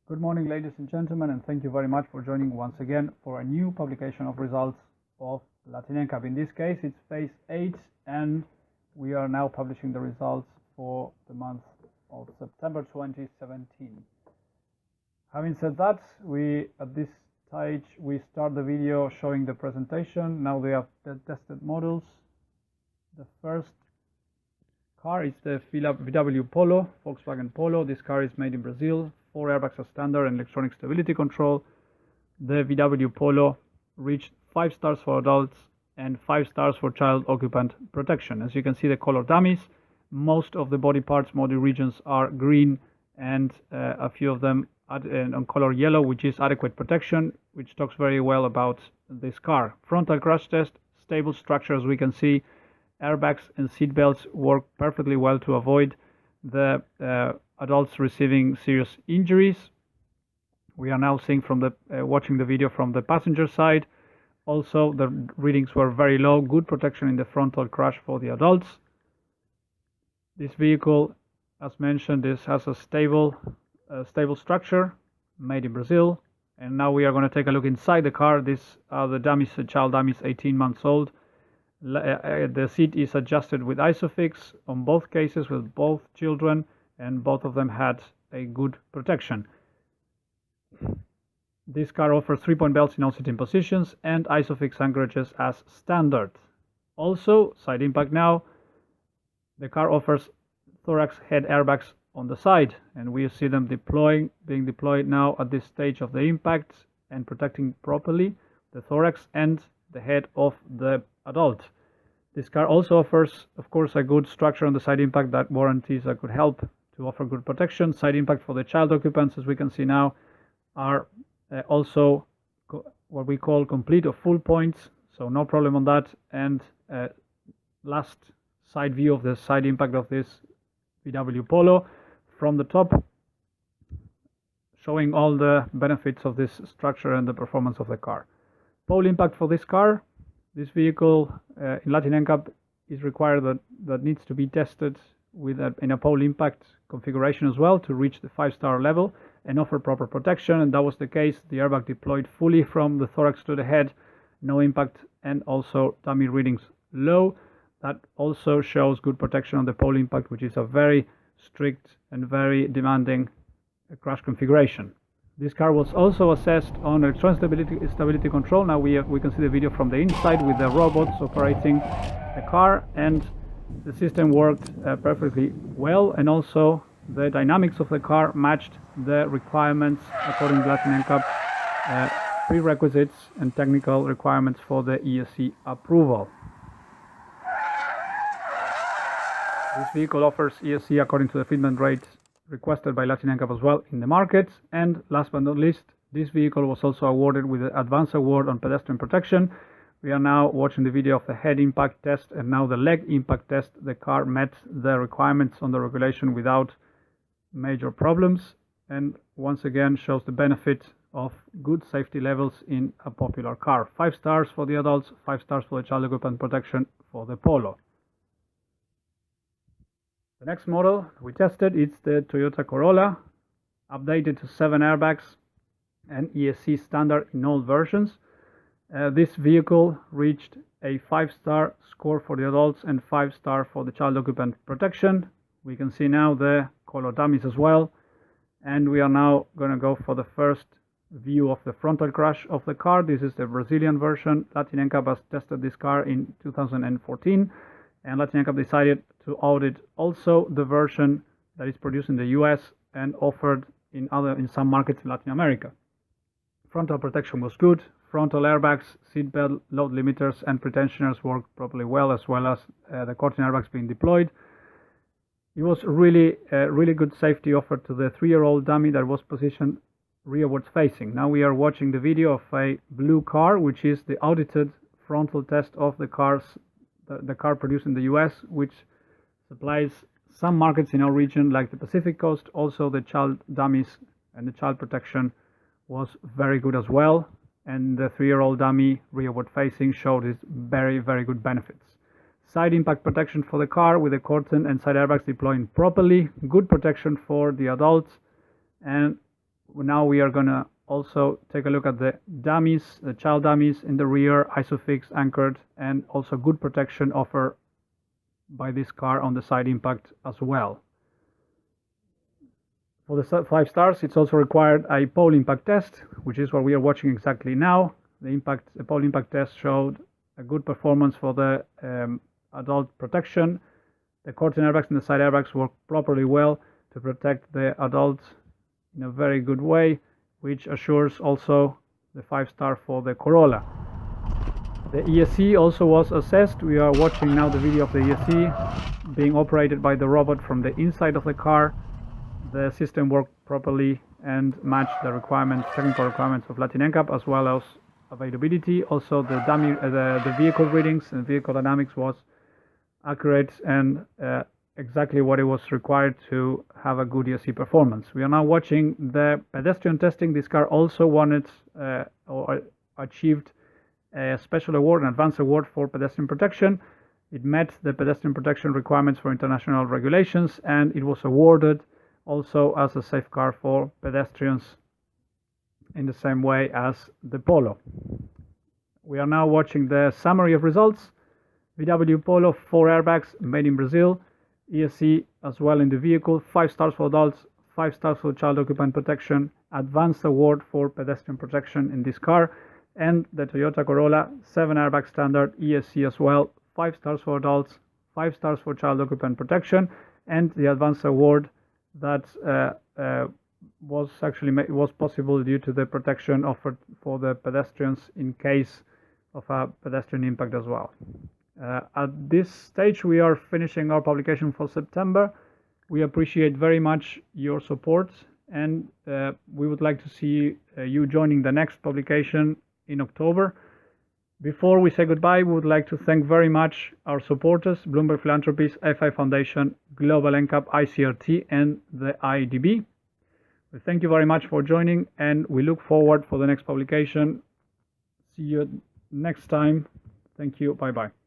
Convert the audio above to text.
Good morning, ladies and gentlemen, and thank you very much for joining once again for a new publication of results of Latin NCAP. In this case, it's phase 8, and we are now publishing the results for the month of September 2017. Having said that, at this stage, we start the video showing the presentation. Now we have the tested models. The first car is the VW Polo, Volkswagen Polo. This car is made in Brazil. 4 airbags are standard and electronic stability control. The VW Polo reached 5 stars for adults and 5 stars for child occupant protection. As you can see, the color dummies, most of the body parts, body regions are green, and a few of them on color yellow, which is adequate protection, which talks very well about this car. Frontal crash test, stable structure, as we can see. Airbags and seat belts work perfectly well to avoid the adults receiving serious injuries. We are now seeing from the watching the video from the passenger side. Also, the readings were very low, good protection in the frontal crash for the adults. This vehicle, as mentioned, has a stable structure, made in Brazil. And now we are going to take a look inside the car. These are the dummies, child dummies, 18 months old. The seat is adjusted with ISOFIX on both cases with both children, and both of them had a good protection. This car offers 3-point belts in all sitting positions and ISOFIX anchorages as standard. Also, side impact now, the car offers thorax head airbags on the side, and we see them being deployed now at this stage of the impact and protecting properly the thorax and the head of the adult. This car also offers, of course, a good structure on the side impact that warranties that could help to offer good protection. Side impact for the child occupants, as we can see now, are also what we call complete or full points, so no problem on that. And last side view of the side impact of this VW Polo from the top, showing all the benefits of this structure and the performance of the car. Pole impact for this car. This vehicle in Latin NCAP is required that needs to be tested in a pole impact configuration as well to reach the 5-star level and offer proper protection, and that was the case. The airbag deployed fully from the thorax to the head, no impact, and also dummy readings low. That also shows good protection on the pole impact, which is a very strict and very demanding crash configuration. This car was also assessed on electronic stability control. Now we can see the video from the inside with the robots operating the car, and the system worked perfectly well, and also the dynamics of the car matched the requirements according to Latin NCAP prerequisites and technical requirements for the ESC approval. This vehicle offers ESC according to the fitment rates requested by Latin NCAP as well in the market. And last but not least, this vehicle was also awarded with the Advanced Award on Pedestrian Protection. We are now watching the video of the head impact test and now the leg impact test. The car met the requirements on the regulation without major problems, and once again shows the benefit of good safety levels in a popular car. 5 stars for the adults, 5 stars for the child occupant protection for the Polo. The next model we tested is the Toyota Corolla, updated to 7 airbags and ESC standard in all versions. This vehicle reached a 5-star score for the adults and 5-star for the child occupant protection. We can see now the color dummies as well, and we are now going to go for the first view of the frontal crash of the car. This is the Brazilian version. Latin NCAP has tested this car in 2014, and Latin NCAP decided to audit also the version that is produced in the US and offered in some markets in Latin America. Frontal protection was good. Frontal airbags, seatbelt, load limiters, and pretensioners worked properly well as the curtain airbags being deployed. It was really good safety offered to the 3-year-old dummy that was positioned rearwards facing. Now we are watching the video of a blue car, which is the audited frontal test of the car produced in the US, which supplies some markets in our region like the Pacific Coast. Also the child dummies and the child protection was very good as well, and the 3-year-old dummy rearward facing showed its very good benefits. Side impact protection for the car with the curtain and side airbags deploying properly, good protection for the adults, and now we are going to also take a look at the dummies, the child dummies in the rear, isofix anchored, and also good protection offered by this car on the side impact as well. For the 5 stars, it's also required a pole impact test, which is what we are watching exactly now. The pole impact test showed a good performance for the adult protection. The curtain airbags and the side airbags work properly well to protect the adult in a very good way, which assures also the 5-star for the Corolla. The ESC also was assessed. We are watching now the video of the ESC being operated by the robot from the inside of the car. The system worked properly and matched the requirements, technical requirements of Latin NCAP, as well as availability. Also, the vehicle readings and vehicle dynamics was accurate and exactly what it was required to have a good ESC performance. We are now watching the pedestrian testing. This car also wanted or achieved a special award, an advanced award for pedestrian protection. It met the pedestrian protection requirements for international regulations, and it was awarded also as a safe car for pedestrians in the same way as the Polo. We are now watching the summary of results. VW Polo, 4 airbags, made in Brazil. ESC as well in the vehicle, 5 stars for adults, 5 stars for child occupant protection, advanced award for pedestrian protection in this car. And the Toyota Corolla, 7 airbag standard, ESC as well, 5 stars for adults, 5 stars for child occupant protection, and the advanced award that was possible due to the protection offered for the pedestrians in case of a pedestrian impact as well. At this stage, we are finishing our publication for September. We appreciate very much your support, and we would like to see you joining the next publication in October. Before we say goodbye, we would like to thank very much our supporters, Bloomberg Philanthropies, FI Foundation, Global NCAP, ICRT, and the IDB. We thank you very much for joining, and we look forward for the next publication. See you next time. Thank you. Bye-bye.